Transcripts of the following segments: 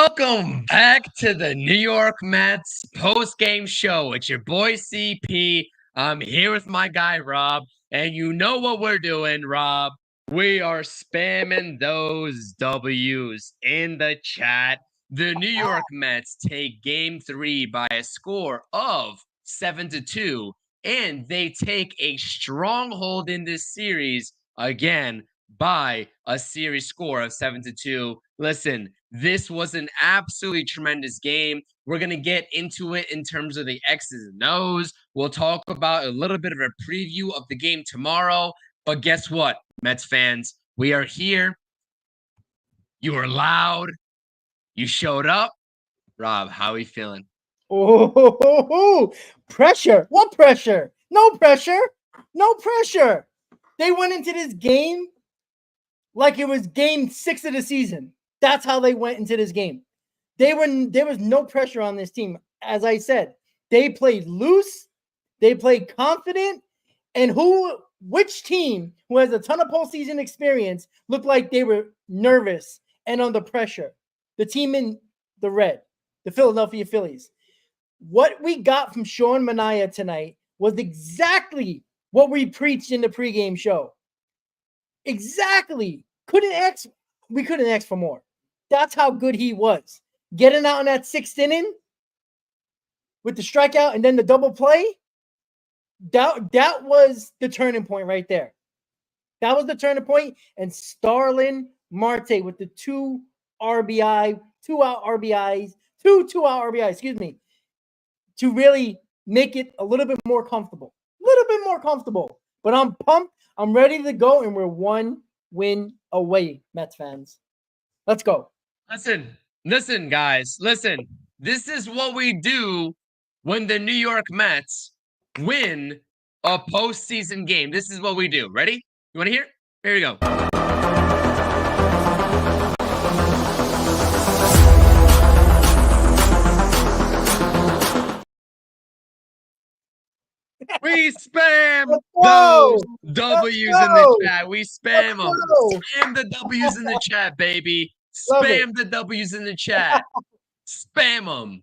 Welcome back to the New York Mets post-game show. It's your boy CP. I'm here with my guy Rob, and you know what we're doing, Rob. We are spamming those W's in the chat. The New York Mets take game 3 by a score of 7-2, and they take a stronghold in this series again by a series score of 7-2. Listen, this was an absolutely tremendous game. We're going to get into it in terms of the X's and O's. We'll talk about a little bit of a preview of the game tomorrow. But guess what, Mets fans? We are here. You were loud. You showed up. Rob, how are you feeling? Oh, pressure. What pressure? No pressure. No pressure. They went into this game like it was game 6 of the season. That's how they went into this game. There was no pressure on this team. As I said, they played loose, they played confident, and which team who has a ton of postseason experience looked like they were nervous and under pressure? The team in the red, the Philadelphia Phillies. What we got from Sean Manaea tonight was exactly what we preached in the pregame show. Exactly. We couldn't ask for more. That's how good he was. Getting out in that 6th inning with the strikeout and then the double play, that was the turning point right there. That was the turning point. And Starling Marte with the 2 out RBIs, to really make it a little bit more comfortable. But I'm pumped. I'm ready to go, and we're 1 win away, Mets fans. Let's go. Listen, guys. Listen. This is what we do when the New York Mets win a postseason game. This is what we do. Ready? You want to hear? Here we go. We spam those W's in the chat. We spam them. Spam the W's in the chat, baby. Spam the W's in the chat. Spam them.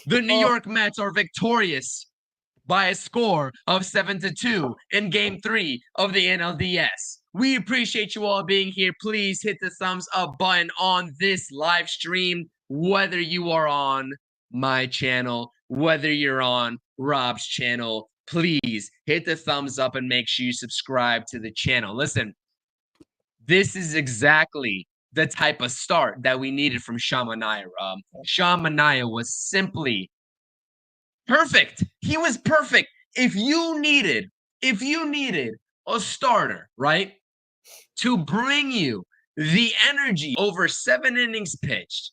The New York Mets are victorious by a score of 7-2 in game 3 of the NLDS. We appreciate you all being here. Please hit the thumbs up button on this live stream, whether you are on my channel, whether you're on Rob's channel. Please hit the thumbs up and make sure you subscribe to the channel. Listen, this is exactly the type of start that we needed from Sean Manaea, Rob. Sean Manaea was simply perfect. He was perfect. If you needed a starter, right, to bring you the energy over 7 innings pitched,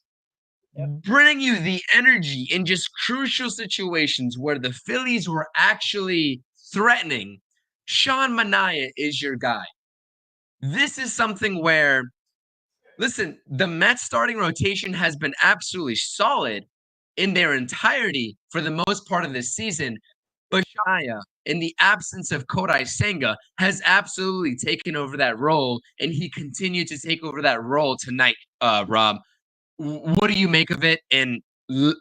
bring you the energy in just crucial situations where the Phillies were actually threatening, Sean Manaea is your guy. This is something where, listen, the Mets starting rotation has been absolutely solid in their entirety for the most part of this season, but Manaea, in the absence of Kodai Senga, has absolutely taken over that role, and he continued to take over that role tonight, Rob. What do you make of it? And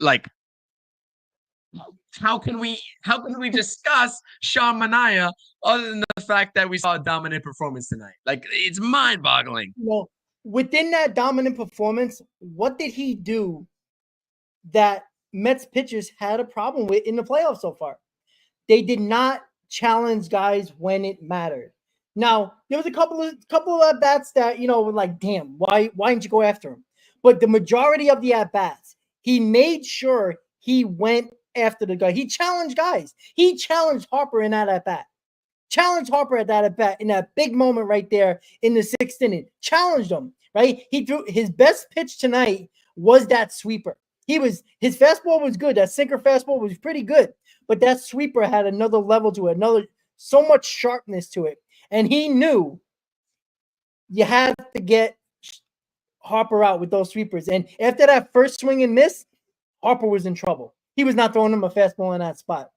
like, how can we discuss Sean Manaea other than the fact that we saw a dominant performance tonight? Like, it's mind-boggling. Well, within that dominant performance, what did he do that Mets pitchers had a problem with in the playoffs so far? They did not challenge guys when it mattered. Now, there was a couple of at-bats that, were like, damn, why didn't you go after him? But the majority of the at-bats, he made sure he went after the guy. He challenged guys. He challenged Harper in that at-bat. Challenged Harper at that at-bat in that big moment right there in the 6th inning. Challenged him, right? He threw his best pitch tonight was that sweeper. His fastball was good. That sinker fastball was pretty good. But that sweeper had another level to it, so much sharpness to it. And he knew you had to get Harper out with those sweepers. And after that first swing and miss, Harper was in trouble. He was not throwing him a fastball in that spot.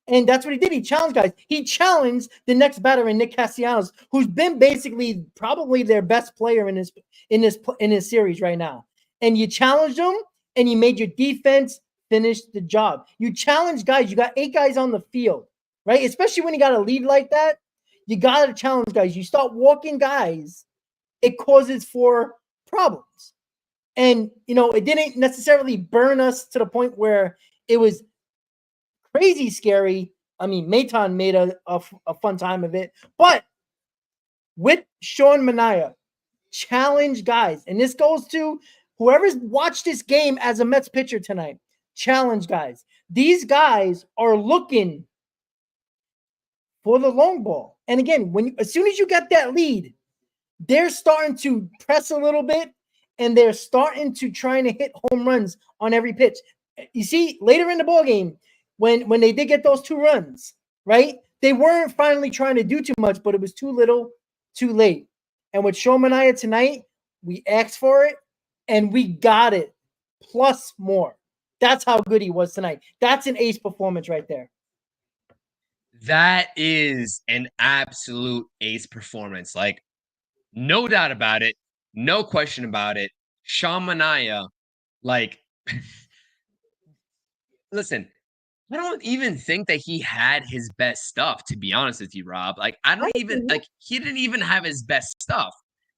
And that's what he did. He challenged guys. He challenged the next batter in Nick Castellanos, who's been basically probably their best player in this series right now. and you challenged them, and you made your defense finish the job. You challenge guys. You got 8 guys on the field, right? Especially when you got a lead like that, you got to challenge guys. You start walking guys, it causes for problems. And, it didn't necessarily burn us to the point where it was crazy scary. I mean, Maton made a fun time of it. But with Sean Manaea, challenge guys. And this goes to whoever's watched this game as a Mets pitcher tonight. Challenge guys. These guys are looking for the long ball. And again, as soon as you get that lead, they're starting to press a little bit, and they're starting to trying to hit home runs on every pitch. You see, later in the ball game, when they did get those 2 runs, right? They weren't finally trying to do too much, but it was too little, too late. And with Sean Manaea tonight, we asked for it, and we got it, plus more. That's how good he was tonight. That's an ace performance right there. That is an absolute ace performance. Like, no doubt about it. No question about it. Sean Manaea, like, listen, I don't even think that he had his best stuff, to be honest with you, Rob. Like, he didn't even have his best stuff.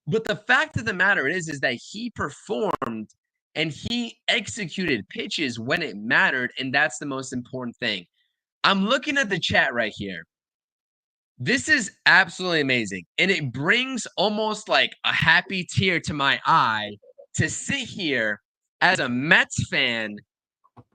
But the fact of the matter is that he performed and he executed pitches when it mattered, and that's the most important thing. I'm looking at the chat right here. This is absolutely amazing. And it brings almost like a happy tear to my eye to sit here as a Mets fan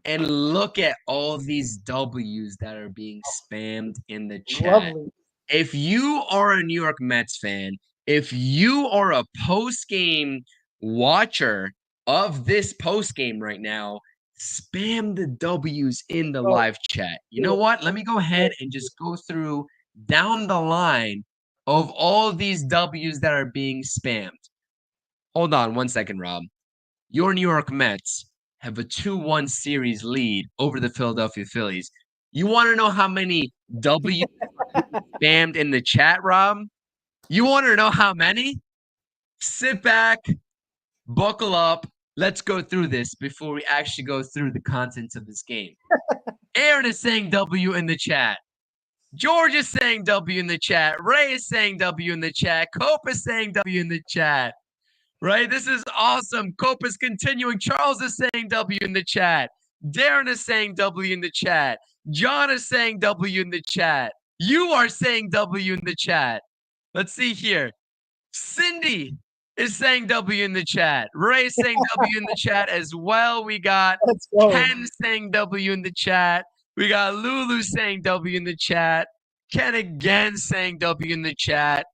and look at all these W's that are being spammed in the chat. Lovely. If you are a New York Mets fan, if you are a post-game watcher of this post-game right now, spam the W's in the live chat. You know what? Let me go ahead and just go through down the line of all these W's that are being spammed. Hold on one second, Rob. Your New York Mets have a 2-1 series lead over the Philadelphia Phillies. You want to know how many W's spammed in the chat, Rob? You want to know how many? Sit back, buckle up. Let's go through this before we actually go through the contents of this game. Aaron is saying W in the chat. George is saying W in the chat. Ray is saying W in the chat. Cope is saying W in the chat. Right? This is awesome. Cope is continuing. Charles is saying W in the chat. Darren is saying W in the chat. John is saying W in the chat. You are saying W in the chat. Let's see here. Cindy is saying W in the chat. Ray is saying W in the chat as well. We got Ken saying W in the chat. We got Lulu saying W in the chat. Ken again saying W in the chat.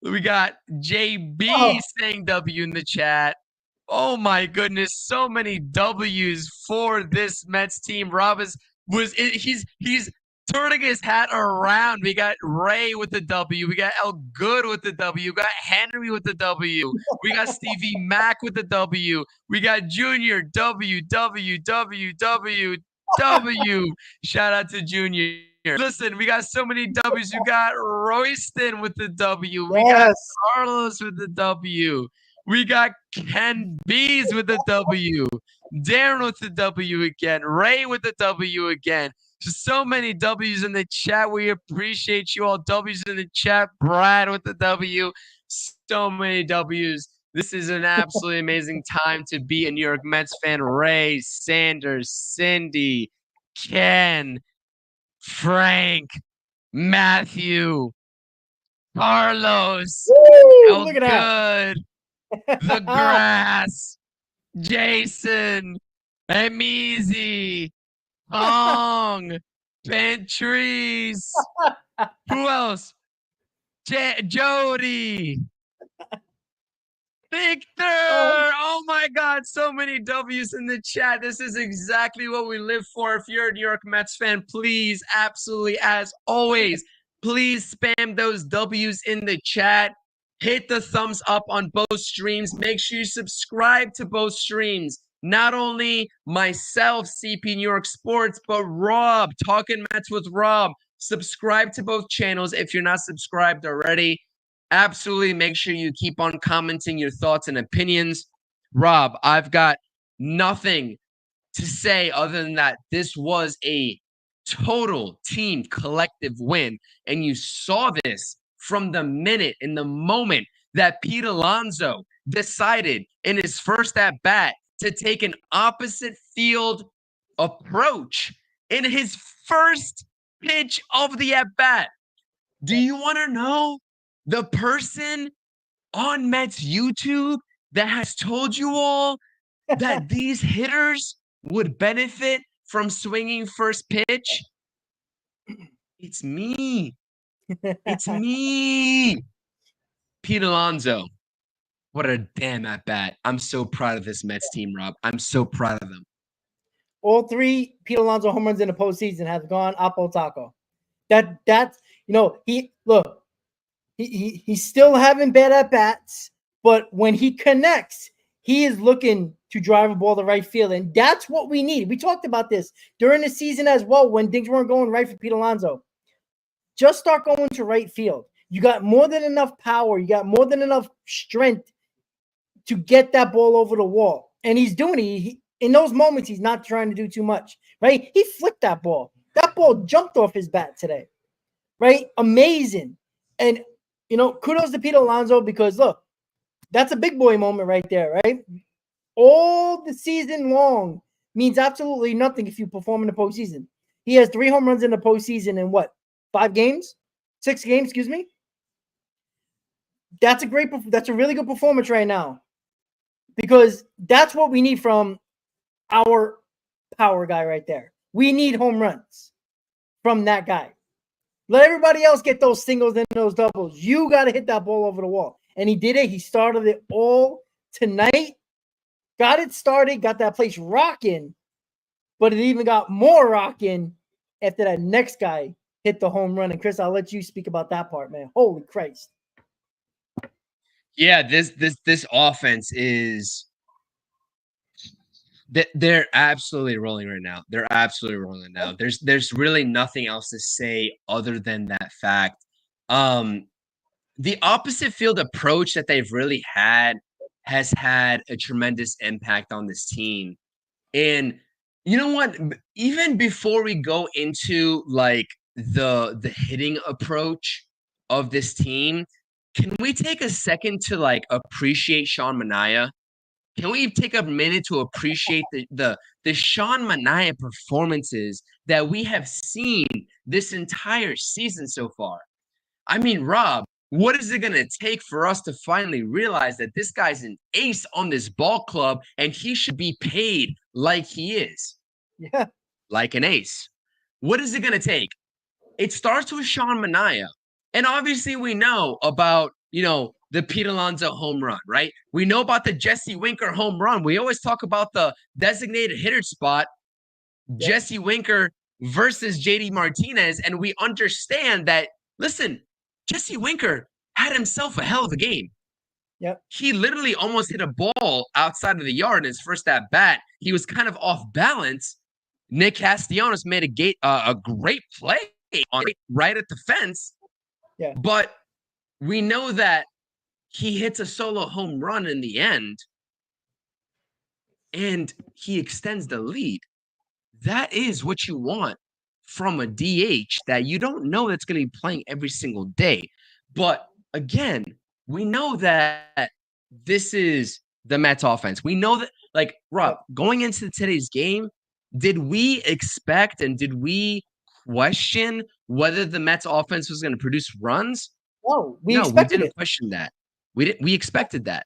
We got JB saying W in the chat. Oh my goodness, so many W's for this Mets team. Rob he's turning his hat around. We got Ray with the W. We got El Good with the W. We got Henry with the W. We got Stevie Mac with the W. We got Junior W. Shout out to Junior. Listen, we got so many W's. We got Royston with the W. We got Carlos with the W. We got Ken Bees with the W. Darren with the W again. Ray with the W again. So many W's in the chat. We appreciate you all. W's in the chat. Brad with the W. So many W's. This is an absolutely amazing time to be a New York Mets fan. Ray, Sanders, Cindy, Ken, Frank, Matthew, Carlos, Look at that. The Grass, Jason, Amizi, Hong, Pantries. Who else? Jody. Victor! Oh my God, so many W's in the chat. This is exactly what we live for. If you're a New York Mets fan, please, absolutely, as always, please spam those W's in the chat. Hit the thumbs up on both streams. Make sure you subscribe to both streams. Not only myself, CP New York Sports, but Rob, Talkin Mets with Rob. Subscribe to both channels if you're not subscribed already. Absolutely make sure you keep on commenting your thoughts and opinions. Rob, I've got nothing to say other than that this was a total team collective win. And you saw this from the minute, in the moment that Pete Alonso decided in his first at bat to take an opposite field approach in his first pitch of the at bat. Do you want to know the person on Mets YouTube that has told you all that these hitters would benefit from swinging first pitch? It's me. It's me. Pete Alonso. What a damn at bat. I'm so proud of this Mets team, Rob. I'm so proud of them. All 3 Pete Alonso home runs in the postseason have gone Apo Taco. That's he's still having bad at bats, but when he connects, he is looking to drive a ball to right field, and that's what we need. We talked about this during the season as well when things weren't going right for Pete Alonso. Just start going to right field. You got more than enough power. You got more than enough strength to get that ball over the wall, and he's doing it. In those moments, he's not trying to do too much, right? He flicked that ball. That ball jumped off his bat today, right? Amazing. And, kudos to Pete Alonso because, look, that's a big boy moment right there, right? All the season long means absolutely nothing if you perform in the postseason. He has 3 home runs in the postseason in what? 5 games? 6 games, excuse me? That's a really good performance right now because that's what we need from our power guy right there. We need home runs from that guy. Let everybody else get those singles and those doubles. You got to hit that ball over the wall. And he did it. He started it all tonight. Got it started, got that place rocking, but it even got more rocking after that next guy hit the home run. And Chris, I'll let you speak about that part, man. Holy Christ. Yeah, this offense is they're absolutely rolling right now. They're absolutely rolling now. There's really nothing else to say other than that fact. The opposite field approach that they've really had has had a tremendous impact on this team. And you know what? Even before we go into like the hitting approach of this team, can we take a second to like appreciate Sean Manaea? Can we take a minute to appreciate the Sean Manaea performances that we have seen this entire season so far? I mean, Rob, what is it going to take for us to finally realize that this guy's an ace on this ball club and he should be paid like he is? Yeah. Like an ace. What is it going to take? It starts with Sean Manaea. And obviously we know about, the Pete Alonso home run, right? We know about the Jesse Winker home run. We always talk about the designated hitter spot, Jesse Winker versus JD Martinez. And we understand that, listen, Jesse Winker had himself a hell of a game. Yep. He literally almost hit a ball outside of the yard in his first at bat. He was kind of off balance. Nick Castellanos made a great play on it right at the fence. Yeah. But we know that he hits a solo home run in the end, and he extends the lead. That is what you want from a DH that you don't know that's going to be playing every single day. But again, we know that this is the Mets offense. We know that, like, Rob, going into today's game, did we expect and did we question whether the Mets offense was going to produce runs? No, we didn't question that. We expected that.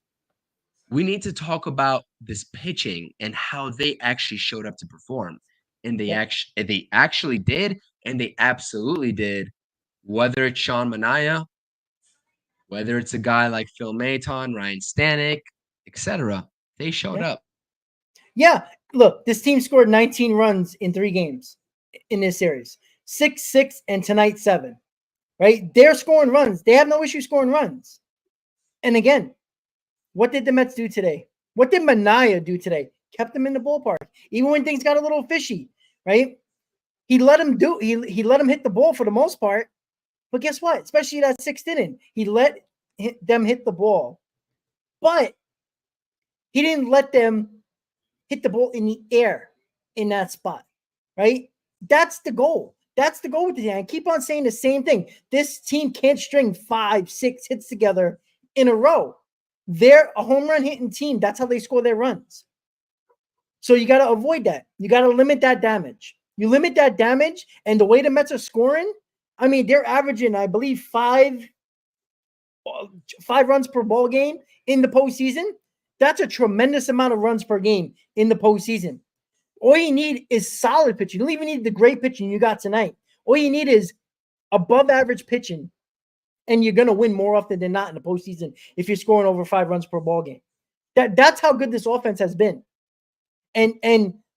We need to talk about this pitching and how they actually showed up to perform. And they actually did, and they absolutely did. Whether it's Sean Manaea, whether it's a guy like Phil Maton, Ryan Stanek, etc., they showed up. Yeah, look, this team scored 19 runs in 3 games in this series. 6, and tonight 7. Right? They're scoring runs. They have no issue scoring runs. And again, what did the Mets do today? What did Manaea do today? Kept them in the ballpark, even when things got a little fishy, right? He let him hit the ball for the most part. But guess what? Especially that 6th inning, he let them hit the ball. But He didn't let them hit the ball in the air in that spot, right? That's the goal. That's the goal with the team. I keep on saying the same thing. This team can't string 5, 6 hits together in a row. They're a home run hitting team. That's how they score their runs. So you got to avoid that. You got to limit that damage. You limit that damage, and the way the Mets are scoring, I mean, they're averaging, I believe, five runs per ball game in the postseason. That's a tremendous amount of runs per game in the postseason. All you need is solid pitching. You don't even need the great pitching you got tonight. All you need is above average pitching, and you're going to win more often than not in the postseason if you're scoring over 5 runs per ball game. That's how good this offense has been. And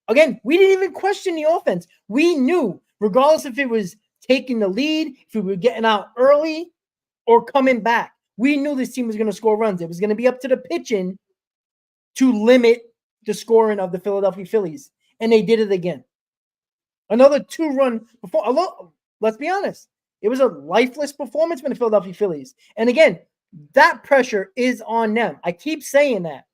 again, we didn't even question the offense. We knew, regardless if it was taking the lead, if we were getting out early or coming back, we knew this team was going to score runs. It was going to be up to the pitching to limit the scoring of the Philadelphia Phillies. And they did it again. Another 2-run before. Let's be honest. It was a lifeless performance from the Philadelphia Phillies. And again, that pressure is on them. I keep saying that.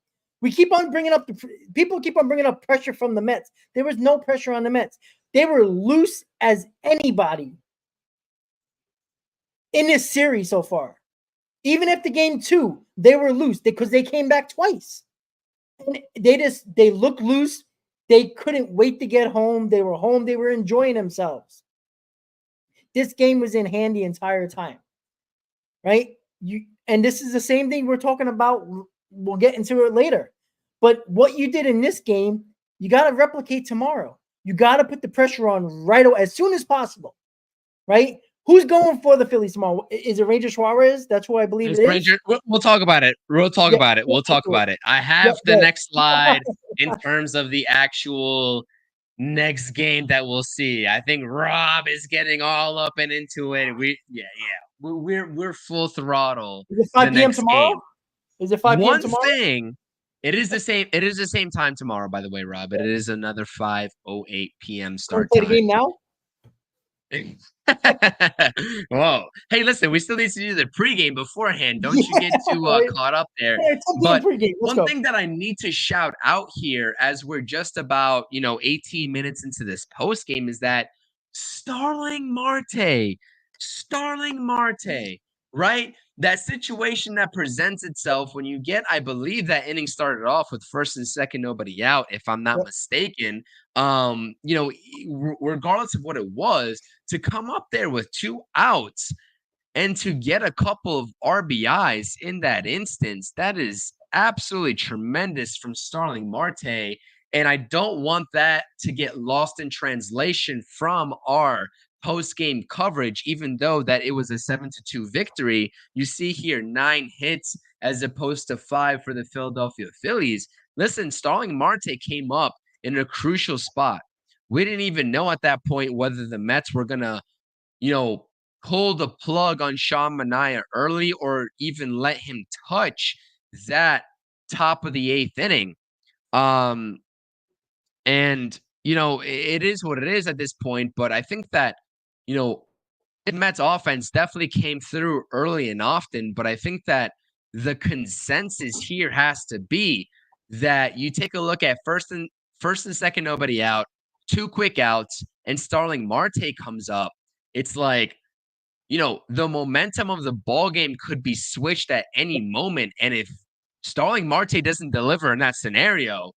We keep on bringing up people keep on bringing up pressure from the Mets. There was no pressure on the Mets. They were loose as anybody in this series so far. Even after game 2, they were loose because they came back twice. And they looked loose. They couldn't wait to get home. They were home. They were enjoying themselves. This game was in hand the entire time, right? And this is the same thing we're talking about. We'll get into it later. But what you did in this game, you got to replicate tomorrow. You got to put the pressure on right away, as soon as possible, right? Who's going for the Phillies tomorrow? Is it Ranger Suarez? That's who I believe it is. Ranger, we'll talk about it. We'll talk about it. We'll talk about it. I have the next slide in terms of the actual next game that we'll see. I think Rob is getting all up and into it. We're full throttle. Is it 5 p.m. tomorrow? Game. Is it 5 p.m. tomorrow? One thing, it is the same time tomorrow, by the way, Rob. It is another 5:08 p.m. start time. Play the game now? Whoa. Hey, listen, we still need to do the pregame beforehand. Don't you get too caught up there. But one thing that I need to shout out here as we're just about, 18 minutes into this postgame is that Starling Marte, right? That situation that presents itself when you get, I believe that inning started off with first and second, nobody out, if I'm not mistaken. Regardless of what it was, to come up there with 2 outs and to get a couple of RBIs in that instance, that is absolutely tremendous from Starling Marte. And I don't want that to get lost in translation from our post-game coverage, even though that it was a 7-2 victory. You see here 9 hits as opposed to 5 for the Philadelphia Phillies. Listen, Starling Marte came up in a crucial spot. We didn't even know at that point whether the Mets were going to, pull the plug on Sean Manaea early or even let him touch that top of the 8th inning. It is what it is at this point, but I think that, the Mets offense definitely came through early and often, but I think that the consensus here has to be that you take a look at first and second, nobody out, 2 quick outs, and Starling Marte comes up. It's like, the momentum of the ball game could be switched at any moment. And if Starling Marte doesn't deliver in that scenario,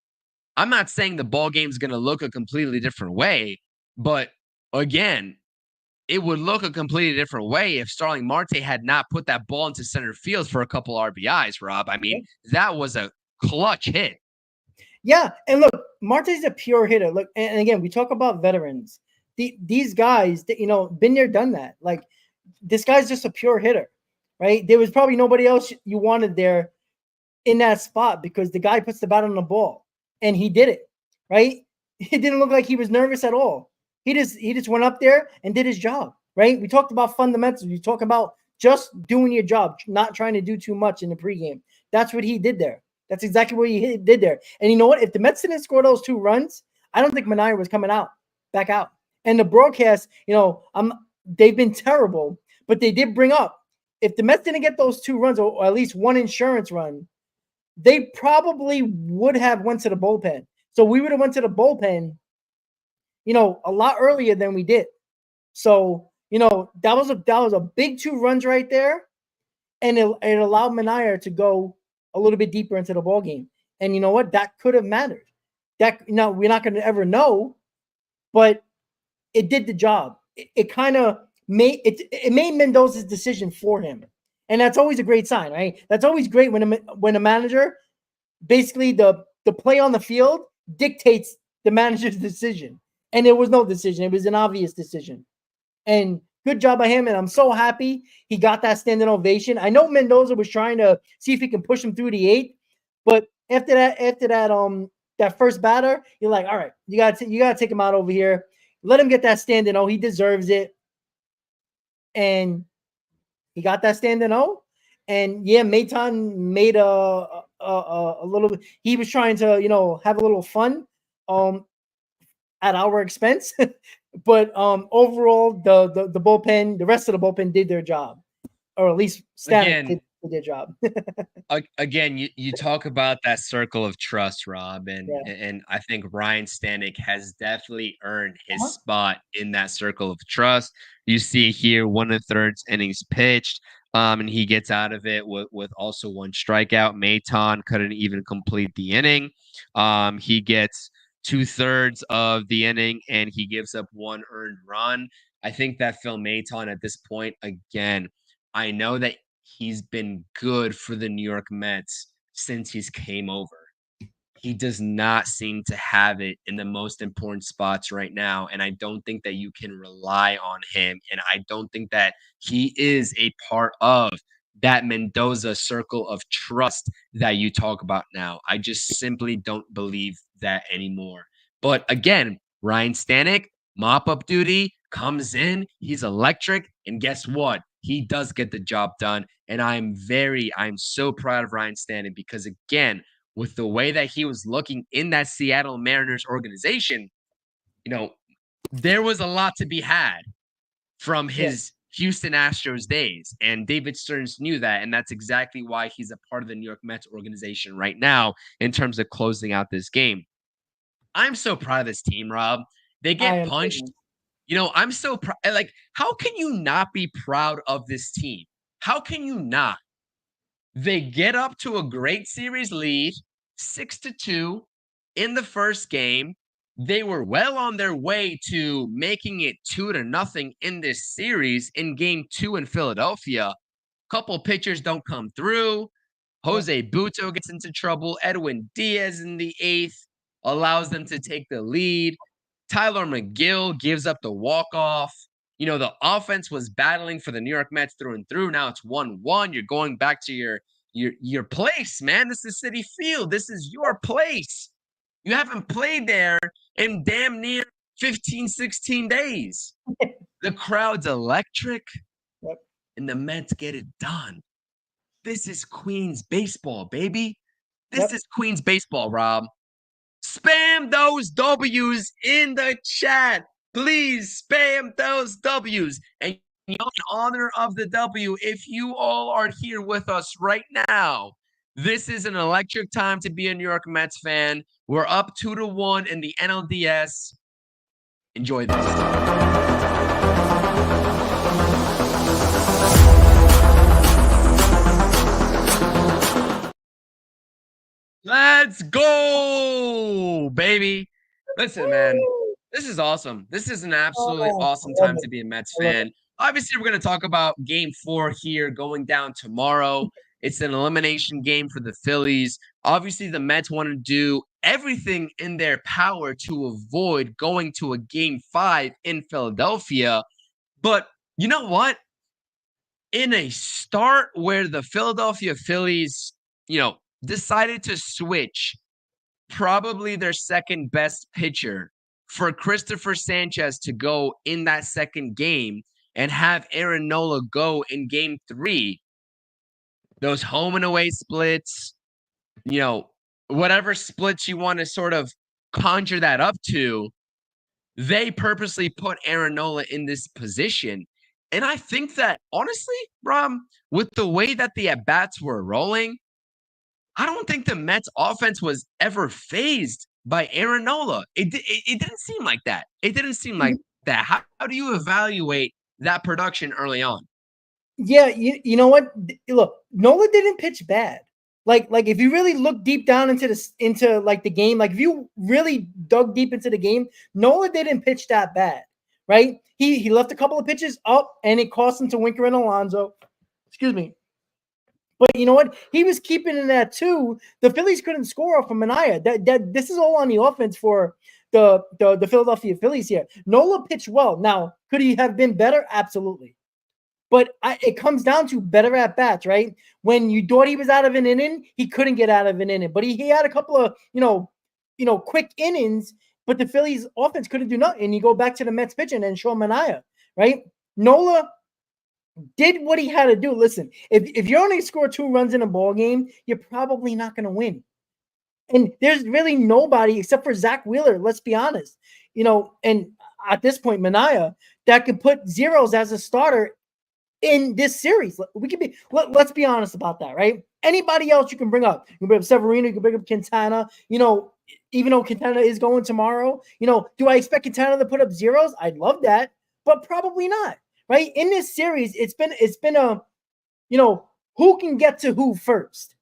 I'm not saying the ball game's going to look a completely different way, but again, it would look a completely different way if Starling Marte had not put that ball into center field for a couple RBIs, Rob. I mean, that was a clutch hit. Yeah, and look, Marte's a pure hitter. Look, and again, we talk about veterans. These guys that been there, done that. Like, this guy's just a pure hitter, right? There was probably nobody else you wanted there in that spot because the guy puts the bat on the ball, and he did it, right? It didn't look like he was nervous at all. He just went up there and did his job, right? We talked about fundamentals. We talk about just doing your job, not trying to do too much in the pregame. That's what he did there. That's exactly what he did there. And you know what? If the Mets didn't score those 2 runs, I don't think Manaea was coming back out. And the broadcast, they've been terrible, but they did bring up, if the Mets didn't get those 2 runs or at least 1 insurance run, they probably would have went to the bullpen. So we would have went to the bullpen, a lot earlier than we did. So, that was a big 2 runs right there. And it allowed Manaea to go a little bit deeper into the ball game. And you know what? That could have mattered. That we're not going to ever know, but it did the job. It kind of made it made Mendoza's decision for him, and that's always a great sign, right? That's always great when a manager, basically the play on the field dictates the manager's decision, and there was no decision. It was an obvious decision, and good job by him. And I'm so happy he got that standing ovation. I know Mendoza was trying to see if he can push him through the 8th, but after that first batter, you're like, all right, you gotta take him out over here. Let him get that standing O. He deserves it. And he got that standing O. And yeah, Maton made a little bit. He was trying to, have a little fun at our expense. But overall, the bullpen, the rest of the bullpen did their job. Or at least Static did their job. Again, you talk about that circle of trust, Rob, and I think Ryan Stanek has definitely earned his spot in that circle of trust. You see here 1/3 innings pitched, and he gets out of it with also 1 strikeout. Maton couldn't even complete the inning. He gets 2/3 of the inning, and he gives up 1 earned run. I think that Phil Maton at this point, again, I know that he's been good for the New York Mets since he's came over. He does not seem to have it in the most important spots right now, and I don't think that you can rely on him, and I don't think that he is a part of that Mendoza circle of trust that you talk about now. I just simply don't believe that anymore. But again, Ryan Stanek, mop-up duty, comes in, he's electric, and guess what? He does get the job done, and I'm so proud of Ryan Stanek because, again, with the way that he was looking in that Seattle Mariners organization, there was a lot to be had from his Houston Astros days, and David Stearns knew that, and that's exactly why he's a part of the New York Mets organization right now in terms of closing out this game. I'm so proud of this team, Rob. They get punched. I'm so proud. Like, how can you not be proud of this team? How can you not? They get up to a great series lead, 6-2 in the first game. They were well on their way to making it 2-0 in this series in game 2 in Philadelphia. Couple pitchers don't come through. Jose Buto gets into trouble. Edwin Diaz in the 8th allows them to take the lead. Tyler McGill gives up the walk-off. The offense was battling for the New York Mets through and through. Now it's 1-1. You're going back to your place, man. This is Citi Field. This is your place. You haven't played there in damn near 15, 16 days. The crowd's electric, and the Mets get it done. This is Queens baseball, baby. This is Queens baseball, Rob. Spam those W's in the chat. Please spam those W's. And in honor of the W, if you all are here with us right now, this is an electric time to be a New York Mets fan. We're up 2-1 in the NLDS. Enjoy this. Let's go, baby. Listen, man, this is awesome. This is an absolutely awesome time to be a Mets fan. Obviously, we're going to talk about game 4 here going down tomorrow. It's an elimination game for the Phillies. Obviously, the Mets want to do everything in their power to avoid going to a game 5 in Philadelphia. But you know what? In a start where the Philadelphia Phillies, decided to switch probably their second best pitcher for Christopher Sanchez to go in that second game and have Aaron Nola go in game 3. Those home and away splits, whatever splits you want to sort of conjure that up to, they purposely put Aaron Nola in this position. And I think that, honestly, Rob, with the way that the at-bats were rolling, I don't think the Mets offense was ever phased by Aaron Nola. It didn't seem like that. It didn't seem like that. How do you evaluate that production early on? Yeah, you know what? Look, Nola didn't pitch bad. Like if you really look deep down into like the game, like if you really dug deep into the game, Nola didn't pitch that bad, right? He left a couple of pitches up, and it cost him to Winker and Alonso. Excuse me. But you know what? He was keeping in that too. The Phillies couldn't score off of Manaea. That this is all on the offense for the Philadelphia Phillies here. Nola pitched well. Now, could he have been better? Absolutely. But it comes down to better at bats, right? When you thought he was out of an inning, he couldn't get out of an inning. But he had a couple of quick innings. But the Phillies offense couldn't do nothing. And you go back to the Mets pitching and show Manaea, right? Nola did what he had to do. Listen, if you only score 2 runs in a ball game, you're probably not going to win. And there's really nobody except for Zach Wheeler. Let's be honest, And at this point, Manaea that could put zeros as a starter in this series. Let's be honest about that, right? Anybody else you can bring up. You can bring up Severino, you can bring up Quintana, even though Quintana is going tomorrow, do I expect Quintana to put up zeros? I'd love that, but probably not, right? In this series, it's been a, who can get to who first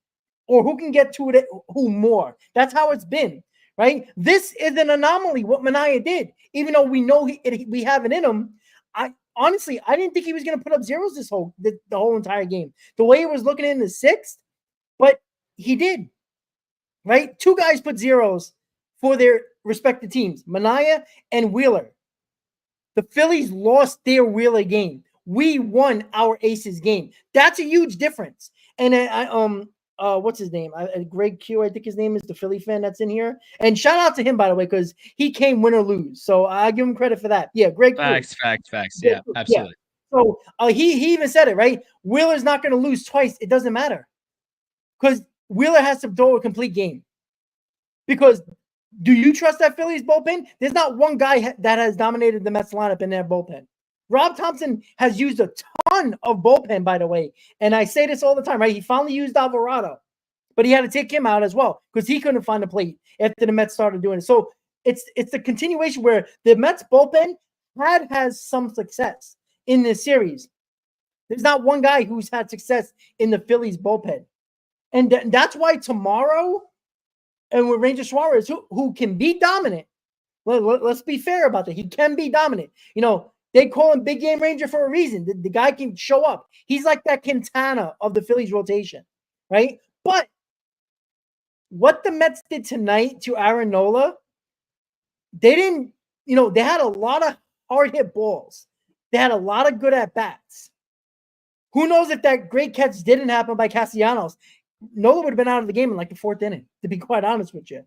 or who can get to who more. That's how it's been, right? This is an anomaly, what Manaea did, even though we know we have it in him. Honestly, I didn't think he was going to put up zeros the whole entire game. The way he was looking in the 6th, but he did, right? 2 guys put zeros for their respective teams, Manaea and Wheeler. The Phillies lost their Wheeler game. We won our Aces game. That's a huge difference. And what's his name? Greg Q, I think his name is, the Philly fan that's in here. And shout out to him, by the way, because he came win or lose. So I give him credit for that. Yeah, Greg Q. Facts. Yeah, absolutely. Yeah. So he even said it, right? Wheeler's not going to lose twice. It doesn't matter. Because Wheeler has to throw a complete game. Because do you trust that Phillies bullpen? There's not one guy that has dominated the Mets lineup in their bullpen. Rob Thompson has used a ton of bullpen, by the way. And I say this all the time, right? He finally used Alvarado, but he had to take him out as well because he couldn't find a plate after the Mets started doing it. So it's a continuation where the Mets bullpen has some success in this series. There's not one guy who's had success in the Phillies bullpen. And that's why tomorrow, and with Ranger Suarez, who can be dominant, let's be fair about that. He can be dominant. They call him Big Game Ranger for a reason. The guy can show up. He's like that Quintana of the Phillies rotation, right? But what the Mets did tonight to Aaron Nola, they didn't, they had a lot of hard hit balls. They had a lot of good at bats. Who knows if that great catch didn't happen by Castellanos? Nola would have been out of the game in like the 4th inning, to be quite honest with you.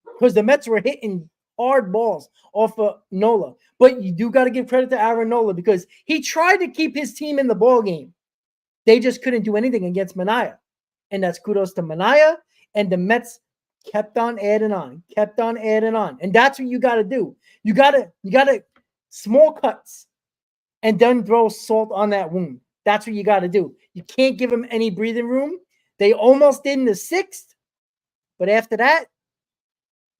Because the Mets were hitting hard balls off of Nola. But you do got to give credit to Aaron Nola because he tried to keep his team in the ball game. They just couldn't do anything against Manaea. And that's kudos to Manaea. And the Mets kept on adding on. And that's what you got to do. You got to small cuts and then throw salt on that wound. That's what you got to do. You can't give them any breathing room. They almost did in the 6th. But after that,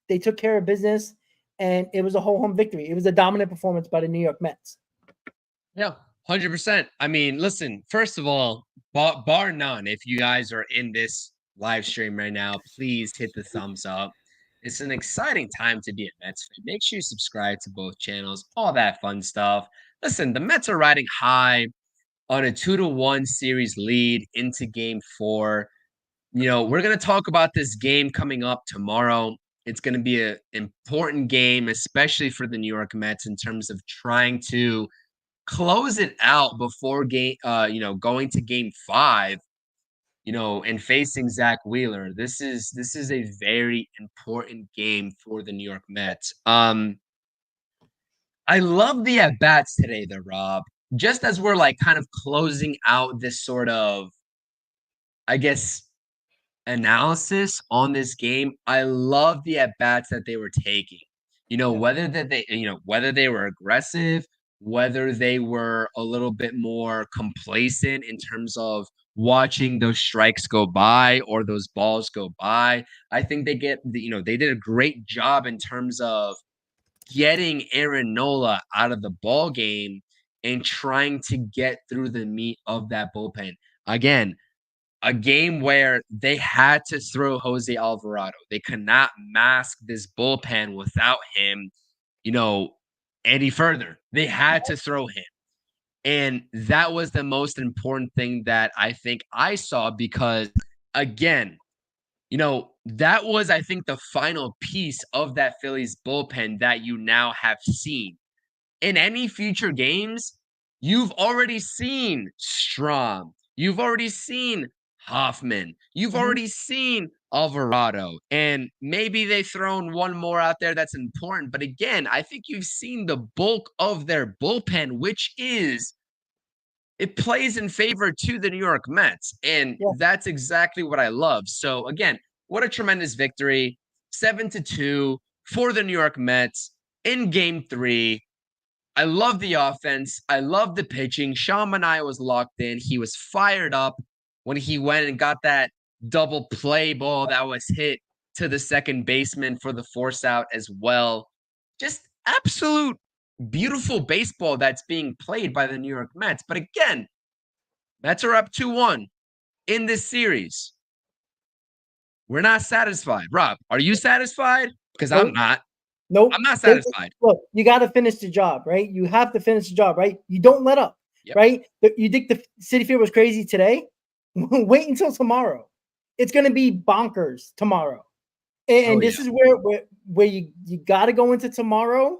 they took care of business, and it was a whole home victory. It was a dominant performance by the New York Mets. Yeah, 100%. I mean, listen, first of all, bar none, if you guys are in this live stream right now, please hit the thumbs up. It's an exciting time to be a Mets fan. Make sure you subscribe to both channels, all that fun stuff. Listen, the Mets are riding high on a 2-1 series lead into game 4. We're going to talk about this game coming up tomorrow. It's going to be an important game, especially for the New York Mets in terms of trying to close it out before going to game 5, and facing Zach Wheeler. This is a very important game for the New York Mets. I love the at-bats today, though, Rob. Just as we're like kind of closing out this sort of, I guess, analysis on this game, I love the at-bats that they were taking. Whether they were aggressive, whether they were a little bit more complacent in terms of watching those strikes go by or those balls go by. I think they did a great job in terms of getting Aaron Nola out of the ball game and trying to get through the meat of that bullpen. Again, a game where they had to throw Jose Alvarado. They could not mask this bullpen without him, any further. They had to throw him. And that was the most important thing that I think I saw because, again, that was, I think, the final piece of that Phillies bullpen that you now have seen. In any future games, you've already seen Strom. You've already seen Hoffman. You've already seen Alvarado. And maybe they've thrown one more out there that's important. But again, I think you've seen the bulk of their bullpen, which it plays in favor to the New York Mets. And that's exactly what I love. So again, what a tremendous victory. 7-2 for the New York Mets in game 3. I love the offense. I love the pitching. Sean Manaea was locked in. He was fired up when he went and got that double play ball that was hit to the second baseman for the force out as well. Just absolute beautiful baseball that's being played by the New York Mets. But again, Mets are up 2-1 in this series. We're not satisfied. Rob, are you satisfied? Because I'm not. Nope. I'm not satisfied. Look, you got to finish the job, right? You have to finish the job, right? You don't let up, right? You think the Citi Field was crazy today? Wait until tomorrow. It's going to be bonkers tomorrow. And this is where you got to go into tomorrow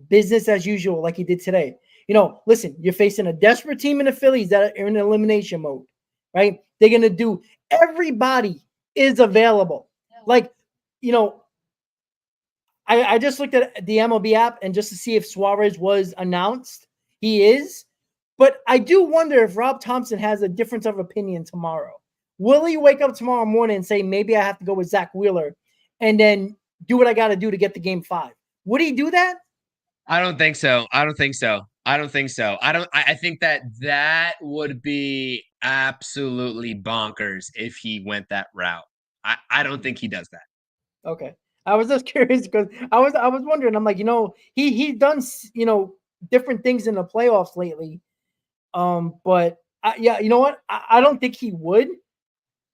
business as usual, like you did today. Listen, you're facing a desperate team in the Phillies that are in elimination mode, right? They're going to do – everybody is available. Like, I just looked at the MLB app and just to see if Suarez was announced. He is. But I do wonder if Rob Thompson has a difference of opinion tomorrow. Will he wake up tomorrow morning and say, maybe I have to go with Zach Wheeler and then do what I got to do to get to game 5? Would he do that? I don't think so. I think that would be absolutely bonkers if he went that route. I don't think he does that. Okay. I was just curious because I was wondering. I'm like, he done different things in the playoffs lately. But you know what? I don't think he would.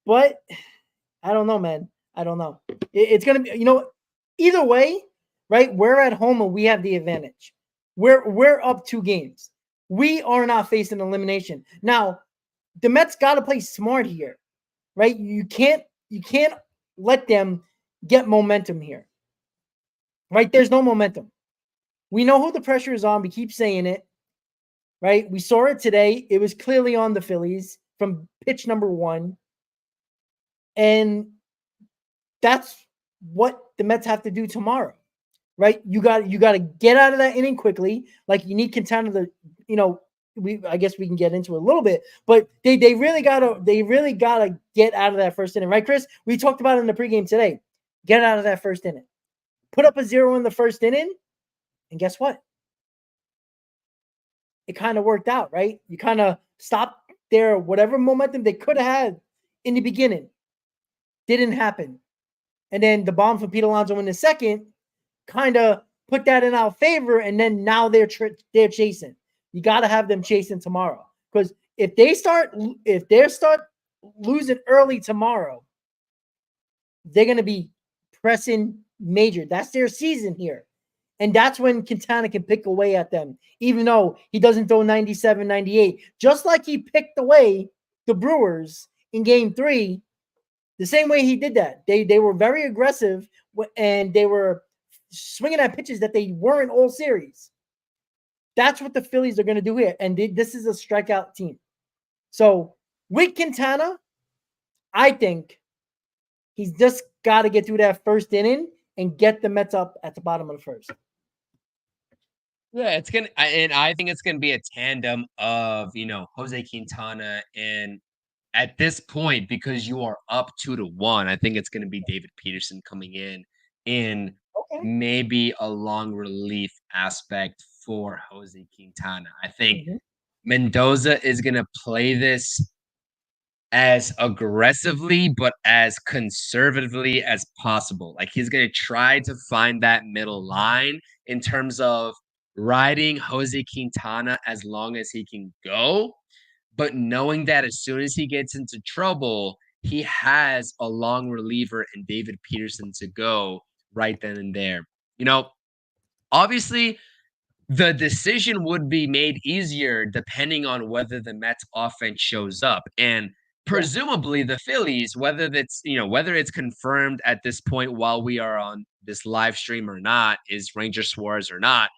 But I don't know, man. I don't know. It's gonna be, either way, right? We're at home and we have the advantage. We're up 2 games. We are not facing elimination. Now, the Mets got to play smart here, right? You can't let them get momentum here, right? There's no momentum. We know who the pressure is on. We keep saying it, right? We saw it today. It was clearly on the Phillies from pitch number 1. And that's what the Mets have to do tomorrow, right? You got to get out of that inning quickly. Like you need Quintana to, I guess we can get into it a little bit, but they really gotta get out of that first inning, right, Chris? We talked about it in the pregame today. Get out of that first inning. Put up a 0 in the first inning, and guess what? It kind of worked out, right? You kind of stopped their whatever momentum they could have had in the beginning. Didn't happen. And then the bomb from Pete Alonso in the second kind of put that in our favor, and then now they're chasing. You got to have them chasing tomorrow because if they start losing early tomorrow, they're going to be pressing major. That's their season here. And that's when Quintana can pick away at them, even though he doesn't throw 97, 98. Just like he picked away the Brewers in game 3, the same way he did that. They were very aggressive, and they were swinging at pitches that they weren't all series. That's what the Phillies are going to do here. And this is a strikeout team. So with Quintana, I think he's just got to get through that first inning and get the Mets up at the bottom of the first. Yeah, and I think it's gonna be a tandem of Jose Quintana, and at this point, because you are up 2-1, I think it's gonna be David Peterson coming in maybe a long relief aspect for Jose Quintana. I think Mendoza is gonna play this as aggressively, but as conservatively as possible. Like he's going to try to find that middle line in terms of riding Jose Quintana as long as he can go, but knowing that as soon as he gets into trouble, he has a long reliever and David Peterson to go right then and there. Obviously, the decision would be made easier depending on whether the Mets offense shows up. And presumably the Phillies, whether it's confirmed at this point while we are on this live stream or not, is Ranger Suarez or not,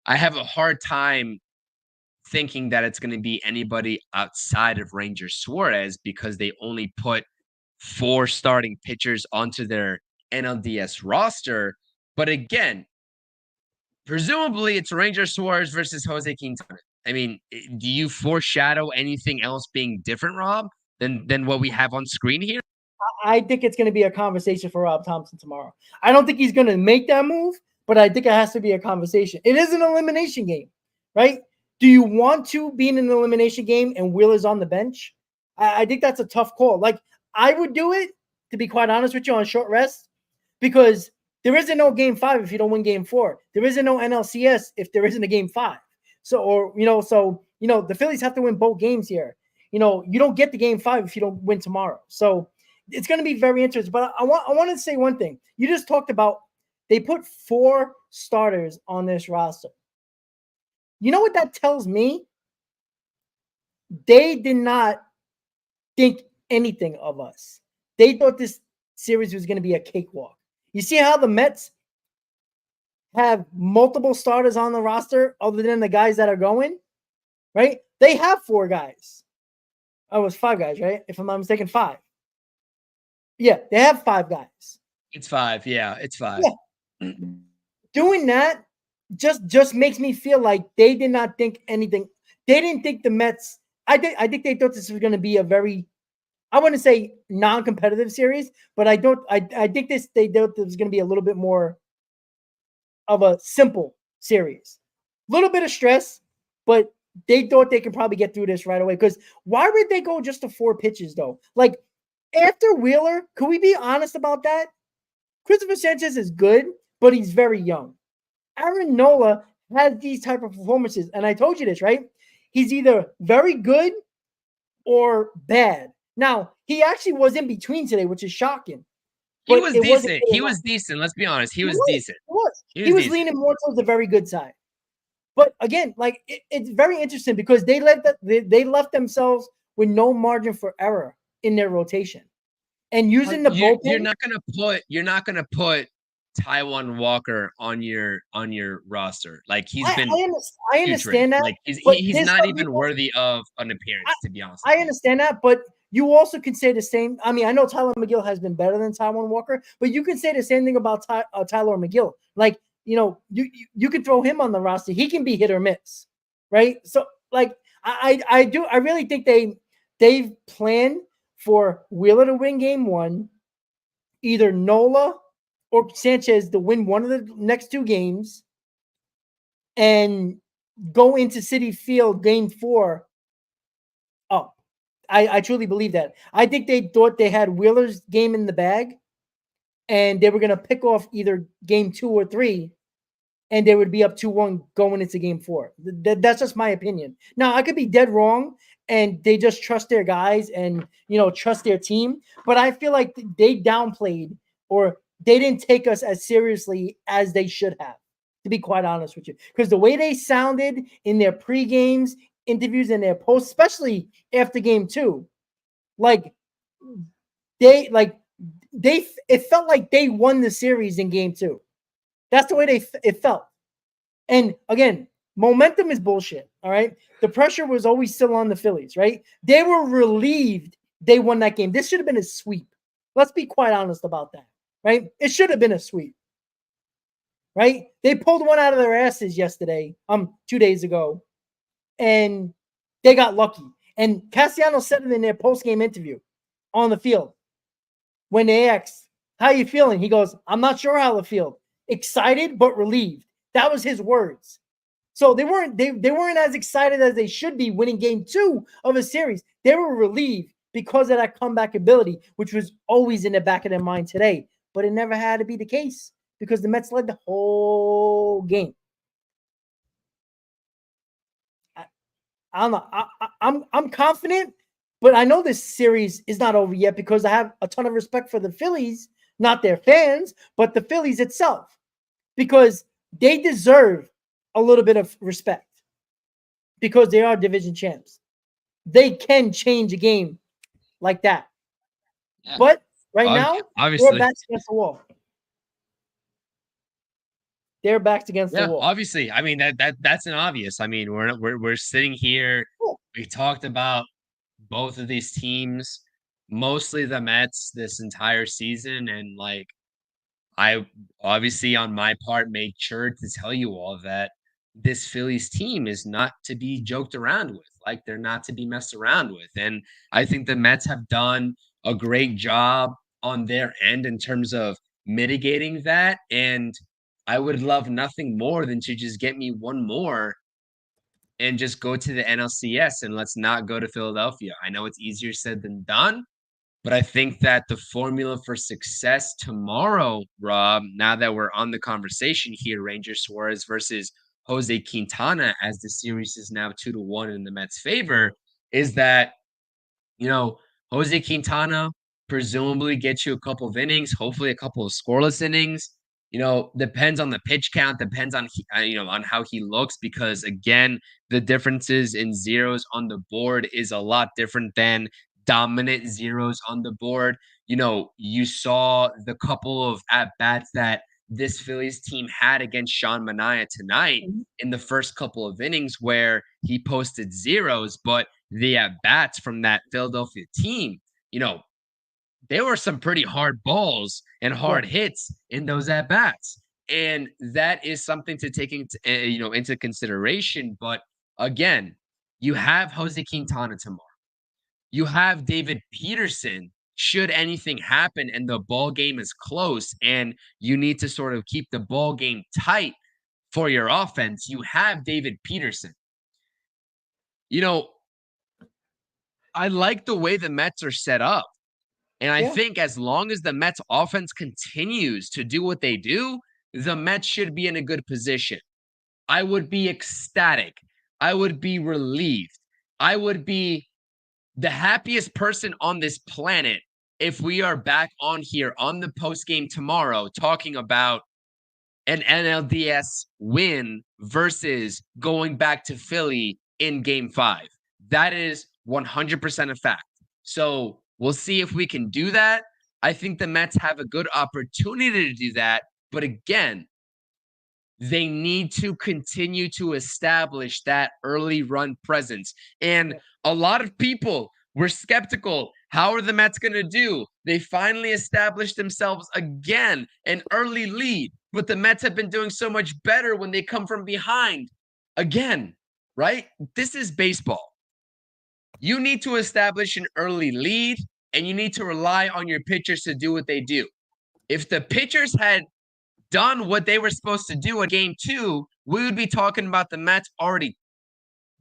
I have a hard time thinking that it's going to be anybody outside of Ranger Suarez because they only put 4 starting pitchers onto their NLDS roster. But again, presumably it's Ranger Suarez versus Jose Quintana. I mean, do you foreshadow anything else being different, Rob, than what we have on screen here? I think it's going to be a conversation for Rob Thompson tomorrow. I don't think he's going to make that move, but I think it has to be a conversation. It is an elimination game, right? Do you want to be in an elimination game and Wheeler's on the bench? I think that's a tough call. Like, I would do it, to be quite honest with you, on short rest, because there isn't no game 5 if you don't win game 4. There isn't no NLCS if there isn't a game 5. So the Phillies have to win both games here. You don't get the game 5 if you don't win tomorrow. So it's going to be very interesting. But I want to say one thing. You just talked about they put 4 starters on this roster. You know what that tells me? They did not think anything of us. They thought this series was going to be a cakewalk. You see how the Mets have multiple starters on the roster other than the guys that are going, right? They have 4 guys. Oh, it was 5 guys, right? If I'm not mistaken, 5. Yeah, they have 5 guys. It's 5. Yeah, it's 5. Yeah. Doing that just makes me feel like they did not think anything. They didn't think the Mets. I think they thought this was going to be a very, I wouldn't say non-competitive series, but I think they thought it was going to be a little bit more of a simple series. A little bit of stress, but they thought they could probably get through this right away. Because why would they go just to 4 pitches though? Like after Wheeler, can we be honest about that? Christopher Sanchez is good, but he's very young. Aaron Nola has these type of performances, and I told you this, right? He's either very good or bad. Now, he actually was in between today, which is shocking. He was decent. He was decent. Let's be honest. He was decent. He was leaning more towards the very good side. But again, like it's very interesting because they left themselves with no margin for error in their rotation. And using the bullpen, you're not gonna put Taijuan Walker on your roster. Like I understand that. Like he's not even worthy of an appearance, to be honest. I understand that, but you also can say the same. I mean, I know Tyler McGill has been better than Taijuan Walker, but you can say the same thing about Tyler McGill. Like, you can throw him on the roster. He can be hit or miss, right? So, like, I really think they've planned for Wheeler to win game 1, either Nola or Sanchez to win one of the next 2 games, and go into Citi Field game 4 up. I truly believe that. I think they thought they had Wheeler's game in the bag, and they were going to pick off either game 2 or 3, and they would be up 2-1 going into game 4. That's just my opinion. Now, I could be dead wrong, and they just trust their guys and, trust their team. But I feel like they downplayed, or they didn't take us as seriously as they should have, to be quite honest with you. Because the way they sounded in their pre-games, interviews, and their posts, especially after game 2, it felt like they won the series in game 2. That's the way it felt. And again, momentum is bullshit. All right. The pressure was always still on the Phillies, right? They were relieved they won that game. This should have been a sweep. Let's be quite honest about that, right? It should have been a sweep, right? They pulled one out of their asses yesterday, 2 days ago, and they got lucky. And Castellanos said it in their post-game interview on the field. When they asked, how you feeling? He goes, I'm not sure how to feel. Excited, but relieved. That was his words. So they weren't as excited as they should be winning game 2 of a series. They were relieved because of that comeback ability, which was always in the back of their mind today. But it never had to be the case because the Mets led the whole game. I don't know. I'm confident, but I know this series is not over yet because I have a ton of respect for the Phillies, not their fans, but the Phillies itself, because they deserve a little bit of respect because they are division champs. They can change a game like that. Yeah. But right now, obviously, they're backs against the wall. They're backs against the wall. Obviously. I mean, that's an obvious. I mean, we're sitting here. We talked about both of these teams, mostly the Mets this entire season. And like, I obviously on my part made sure to tell you all that this Phillies team is not to be joked around with. Like, they're not to be messed around with. And I think the Mets have done a great job on their end in terms of mitigating that. And I would love nothing more than to just get me one more and just go to the NLCS and let's not go to Philadelphia. I know it's easier said than done, but I think that the formula for success tomorrow, Rob, now that we're on the conversation here, Ranger Suarez versus Jose Quintana, as the series is now 2-1 in the Mets' favor, is that, Jose Quintana presumably gets you a couple of innings, hopefully a couple of scoreless innings. Depends on the pitch count, depends on on how he looks, because again, the differences in zeros on the board is a lot different than dominant zeros on the board. You saw the couple of at-bats that this Phillies team had against Sean Manaea tonight in the first couple of innings where he posted zeros, but the at-bats from that Philadelphia team, there were some pretty hard balls and hard hits in those at-bats. And that is something to take into consideration. But again, you have Jose Quintana tomorrow. You have David Peterson should anything happen and the ball game is close and you need to sort of keep the ball game tight for your offense. You have David Peterson. I like the way the Mets are set up. And I think as long as the Mets offense continues to do what they do, the Mets should be in a good position. I would be ecstatic. I would be relieved. I would be the happiest person on this planet if we are back on here on the post game tomorrow talking about an NLDS win versus going back to Philly in Game 5. That is 100% a fact. So we'll see if we can do that. I think the Mets have a good opportunity to do that. But again, they need to continue to establish that early run presence. And a lot of people were skeptical. How are the Mets going to do? They finally established themselves again, an early lead. But the Mets have been doing so much better when they come from behind. Again, right? This is baseball. You need to establish an early lead, and you need to rely on your pitchers to do what they do. If the pitchers had done what they were supposed to do at Game 2, we would be talking about the Mets already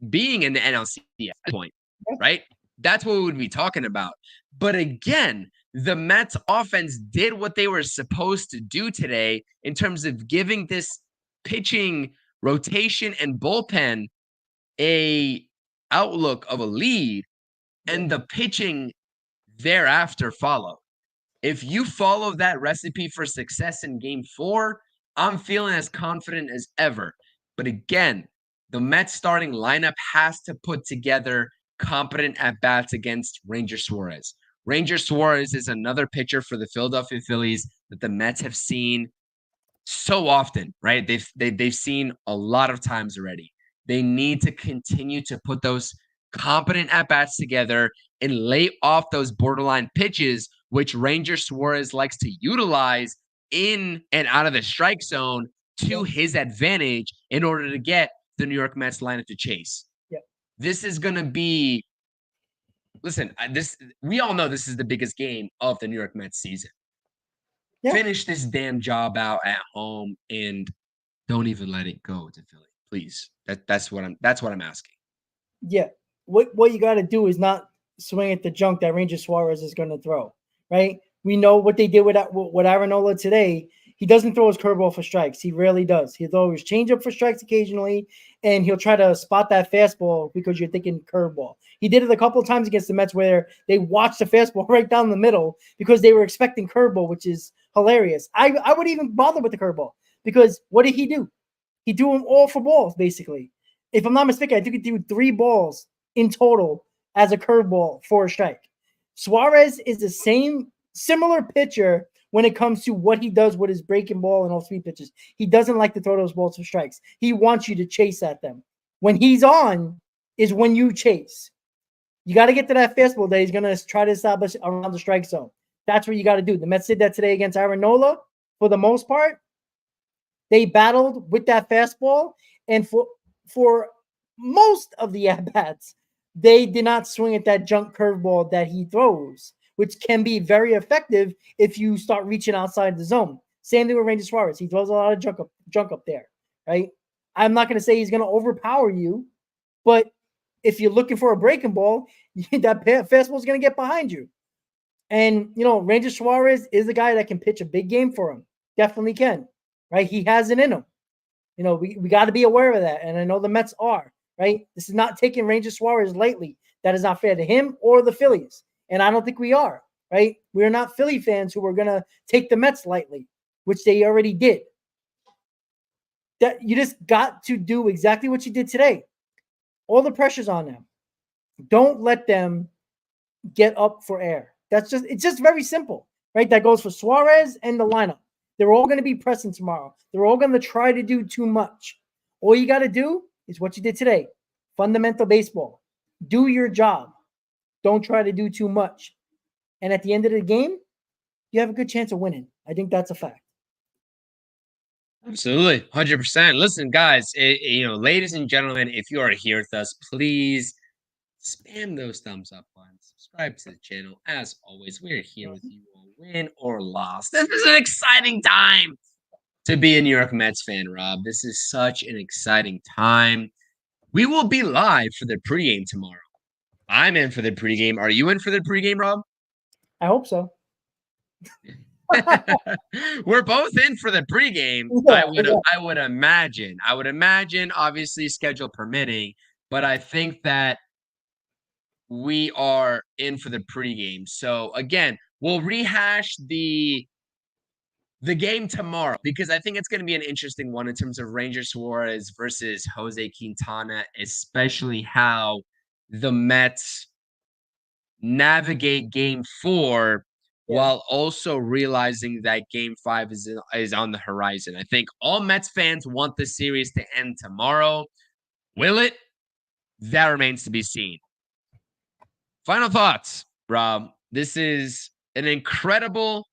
being in the NLCS at this point, right? That's what we would be talking about. But again, the Mets offense did what they were supposed to do today in terms of giving this pitching rotation and bullpen a outlook of a lead, and the pitching thereafter followed. If you follow that recipe for success in Game 4, I'm feeling as confident as ever. But again, the Mets starting lineup has to put together competent at-bats against Ranger Suarez. Ranger Suarez is another pitcher for the Philadelphia Phillies that the Mets have seen so often, right? They've seen a lot of times already. They need to continue to put those competent at-bats together and lay off those borderline pitches, which Ranger Suarez likes to utilize in and out of the strike zone to his advantage in order to get the New York Mets lineup to chase. This is going to be, listen, we all know this is the biggest game of the New York Mets season. Finish this damn job out at home and don't even let it go to Philly, please. That's what I'm asking. Yeah, what you got to do is not swing at the junk that Ranger Suarez is going to throw, right? We know what they did with Aaron today. He doesn't throw his curveball for strikes. He rarely does. He'll throw his changeup for strikes occasionally, and he'll try to spot that fastball because you're thinking curveball. He did it a couple of times against the Mets where they watched the fastball right down the middle because they were expecting curveball, which is hilarious. I wouldn't even bother with the curveball because what did he do? He threw them all for balls, basically. If I'm not mistaken, I think he threw 3 balls in total as a curveball for a strike. Suarez is the similar pitcher when it comes to what he does with his breaking ball and off-speed pitches. He doesn't like to throw those balls for strikes. He wants you to chase at them. When he's on is when you chase. You got to get to that fastball that he's going to try to establish around the strike zone. That's what you got to do. The Mets did that today against Aaron Nola for the most part. They battled with that fastball, and for most of the at-bats, they did not swing at that junk curveball that he throws, which can be very effective if you start reaching outside the zone. Same thing with Ranger Suarez. He throws a lot of junk up there, right? I'm not going to say he's going to overpower you, but if you're looking for a breaking ball, that fastball is going to get behind you. And, Ranger Suarez is the guy that can pitch a big game for him. Definitely can, right? He has it in him. We got to be aware of that. And I know the Mets are, right? This is not taking Ranger Suarez lightly. That is not fair to him or the Phillies. And I don't think we are, right? We're not Philly fans who are going to take the Mets lightly, which they already did. That you just got to do exactly what you did today. All the pressure's on them. Don't let them get up for air. It's just very simple, right? That goes for Suarez and the lineup. They're all going to be pressing tomorrow. They're all going to try to do too much. All you got to do is what you did today. Fundamental baseball. Do your job. Don't try to do too much. And at the end of the game, you have a good chance of winning. I think that's a fact. Absolutely. 100%. Listen, guys, ladies and gentlemen, if you are here with us, please spam those thumbs up buttons. Subscribe to the channel. As always, we're here with you all, win or loss. This is an exciting time to be a New York Mets fan, Rob. This is such an exciting time. We will be live for the pregame tomorrow. I'm in for the pregame. Are you in for the pregame, Rob? I hope so. We're both in for the pregame. Yeah, I would imagine. Obviously, schedule permitting, but I think that we are in for the pregame. So again, we'll rehash the game tomorrow because I think it's going to be an interesting one in terms of Ranger Suarez versus Jose Quintana, especially how the Mets navigate game 4 while also realizing that game 5 is on the horizon. I think all Mets fans want the series to end tomorrow. Will it? That remains to be seen. Final thoughts, Rob. This is an incredible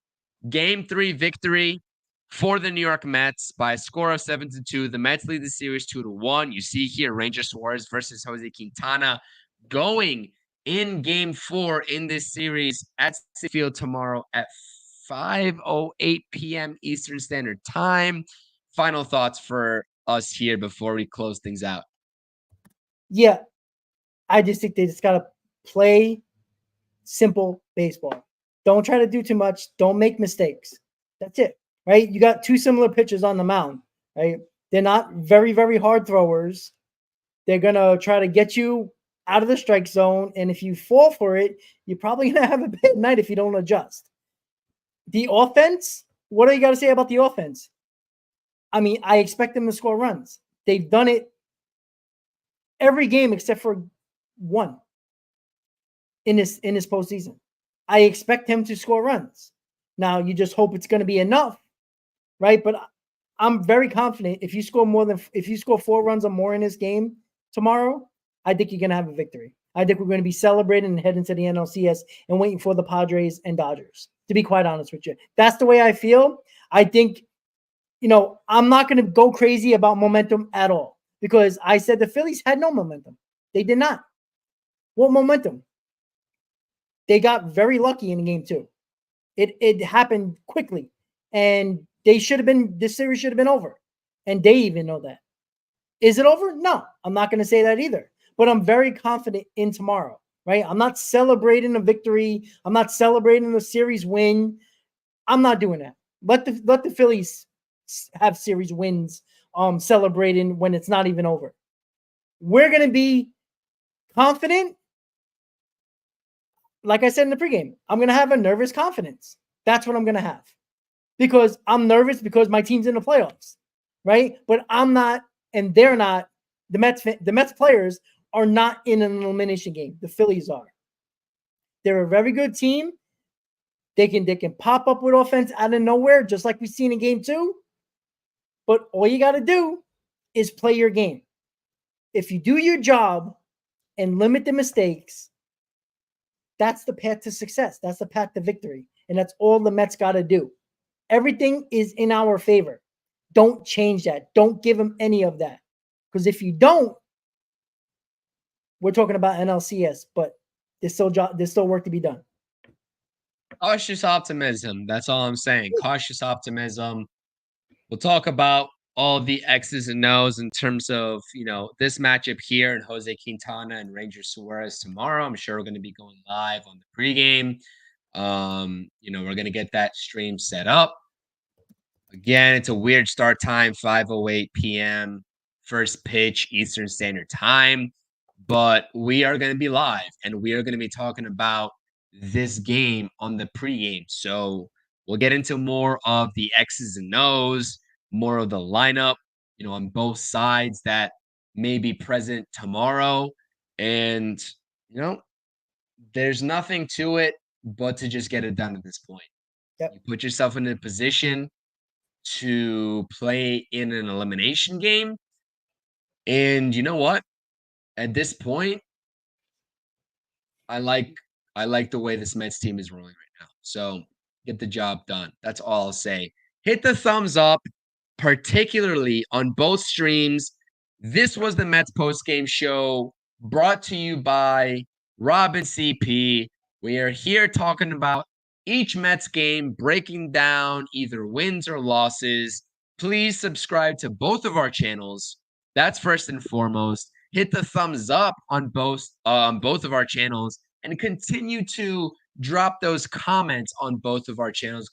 Game 3 victory for the New York Mets by a score of 7-2. The Mets lead the series 2-1. You see here Ranger Suarez versus Jose Quintana going in Game 4 in this series at Citi Field tomorrow at 5:08 p.m. Eastern Standard Time. Final thoughts for us here before we close things out. Yeah, I just think they just got to play simple baseball. Don't try to do too much. Don't make mistakes. That's it, right? You got 2 similar pitchers on the mound, right? They're not very, very hard throwers. They're going to try to get you out of the strike zone. And if you fall for it, you're probably going to have a bad night if you don't adjust. The offense, what do you got to say about the offense? I mean, I expect them to score runs. They've done it every game except for one in this postseason. I expect him to score runs. Now, you just hope it's going to be enough, right? But I'm very confident if you score 4 runs or more in this game tomorrow, I think you're going to have a victory. I think we're going to be celebrating and heading to the NLCS and waiting for the Padres and Dodgers, to be quite honest with you. That's the way I feel. I think, I'm not going to go crazy about momentum at all because I said the Phillies had no momentum. They did not. What momentum? They got very lucky in game 2. It happened quickly, and this series should have been over, and they even know that. Is it over? No, I'm not going to say that either, but I'm very confident in tomorrow. right? I'm not celebrating a victory. I'm not celebrating a series win. I'm not doing that. Let the Phillies have series wins celebrating when it's not even over. We're going to be confident. Like I said in the pregame, I'm going to have a nervous confidence. That's what I'm going to have. Because I'm nervous because my team's in the playoffs, right? But I'm not, and they're not. The Mets players are not in an elimination game. The Phillies are. They're a very good team. They can pop up with offense out of nowhere, just like we've seen in game 2. But all you got to do is play your game. If you do your job and limit the mistakes, that's the path to success. That's the path to victory. And that's all the Mets got to do. Everything is in our favor. Don't change that. Don't give them any of that. Because if you don't, we're talking about NLCS, but there's still work to be done. Cautious optimism. That's all I'm saying. Cautious optimism. We'll talk about all the X's and O's in terms of, this matchup here and Jose Quintana and Ranger Suarez tomorrow. I'm sure we're going to be going live on the pregame. We're going to get that stream set up. Again, it's a weird start time, 5:08 p.m. First pitch Eastern Standard Time. But we are going to be live, and we are going to be talking about this game on the pregame. So we'll get into more of the X's and O's, more of the lineup, on both sides that may be present tomorrow. And, there's nothing to it but to just get it done at this point. Yep. You put yourself in a position to play in an elimination game. And you know what? At this point, I like the way this Mets team is rolling right now. So get the job done. That's all I'll say. Hit the thumbs up, particularly on both streams. This was the Mets postgame show brought to you by Rob and CP. We are here talking about each Mets game, breaking down either wins or losses. Please subscribe to both of our channels. That's first and foremost. Hit the thumbs up on both of our channels and continue to drop those comments on both of our channels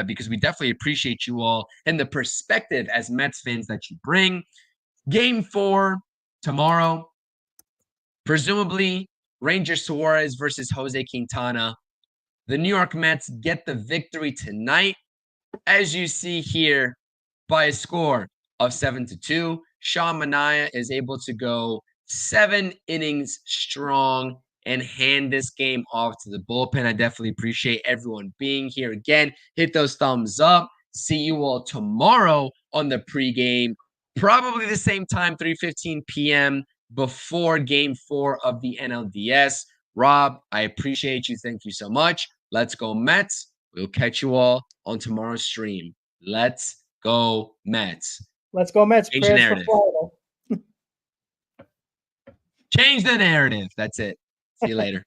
because we definitely appreciate you all and the perspective as Mets fans that you bring. Game 4 tomorrow, presumably Ranger Suarez versus Jose Quintana. The New York Mets get the victory tonight, as you see here, by a score of 7-2. Sean Manaea is able to go 7 innings strong and hand this game off to the bullpen. I definitely appreciate everyone being here. Again, hit those thumbs up. See you all tomorrow on the pregame, probably the same time, 3:15 p.m. before Game 4 of the NLDS. Rob, I appreciate you. Thank you so much. Let's go Mets. We'll catch you all on tomorrow's stream. Let's go Mets. Let's go Mets. Change the narrative. Change the narrative. That's it. See you later.